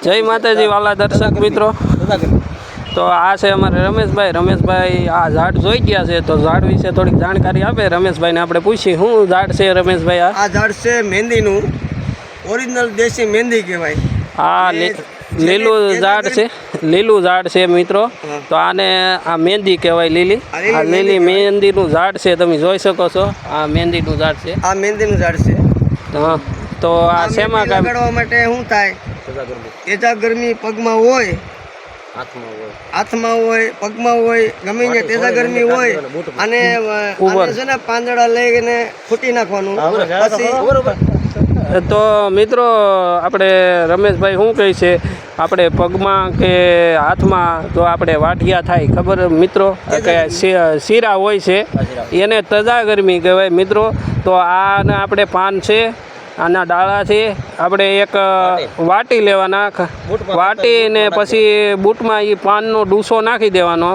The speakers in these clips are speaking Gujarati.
જય માતાજી વાલા દર્શક મિત્રો, તો આ છે અમારે રમેશભાઈ. રમેશભાઈ આ ઝાડ જોઈ ગયા છે, તો ઝાડ વિશે થોડીક જાણકારી આપે. રમેશભાઈને આપણે પૂછી શું ઝાડ છે રમેશભાઈ? આ ઝાડ છે મહેંદીનું, ઓરિજિનલ દેશી મહેંદી કહેવાય. આ લીલું ઝાડ છે, લીલું ઝાડ છે મિત્રો. તો આને આ મહેંદી કહેવાય, લીલી. આ લીલી મહેંદીનું ઝાડ છે, તમે જોઈ શકો છો. આ મહેંદીનું ઝાડ છે, આ મહેંદીનું ઝાડ છે. તો આ શેમાં કામ લગાડવા માટે શું થાય? તેજા ગરમી પગમાં હોય, હાથમાં હોય, પગમાં હોય, ગમે ત્યાં તેજા ગરમી હોય અને છે ને પાંદડા લઈને ફૂટી નાખવાનું. પછી તો મિત્રો આપણે રમેશભાઈ શું કહે છે, આપણે પગમાં કે હાથમાં તો આપણે વાઢિયા થાય, ખબર મિત્રો કે શીરા હોય છે, એને તજા ગરમી કહેવાય મિત્રો. તો આને આપણે પાન છે, આના ડાળા છે, આપણે એક વાટી લેવાના, વાટીને પછી બૂટમાં એ પાનનો ડૂસો નાખી દેવાનો.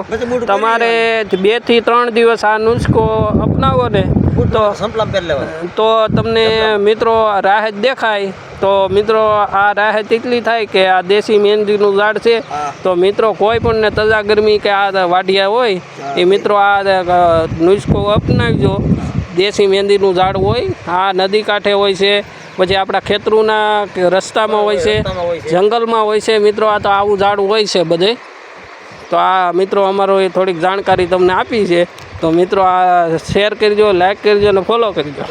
તમારે 2 થી 3 દિવસ આ નુસ્ખો અપનાવો ને તો તમને મિત્રો રાહત દેખાય. તો મિત્રો આ રાહત એટલી થાય કે આ દેશી મહેંદીનું ઝાડ છે. તો મિત્રો કોઈ પણ ને તજા ગરમી કે આ વાઢિયા હોય એ મિત્રો આ નુસ્ખો અપનાવજો. દેશી મહેંદીનું ઝાડ હોય, આ નદી કાંઠે હોય છે, પછી આપણા ખેતરોના રસ્તામાં હોય છે, જંગલમાં હોય છે મિત્રો. આ તો આવું ઝાડ હોય છે બધે. તો આ મિત્રો અમારો એ થોડીક જાણકારી તમને આપી છે. તો મિત્રો આ શેર કરજો, લાઈક કરજો અને ફોલો કરજો.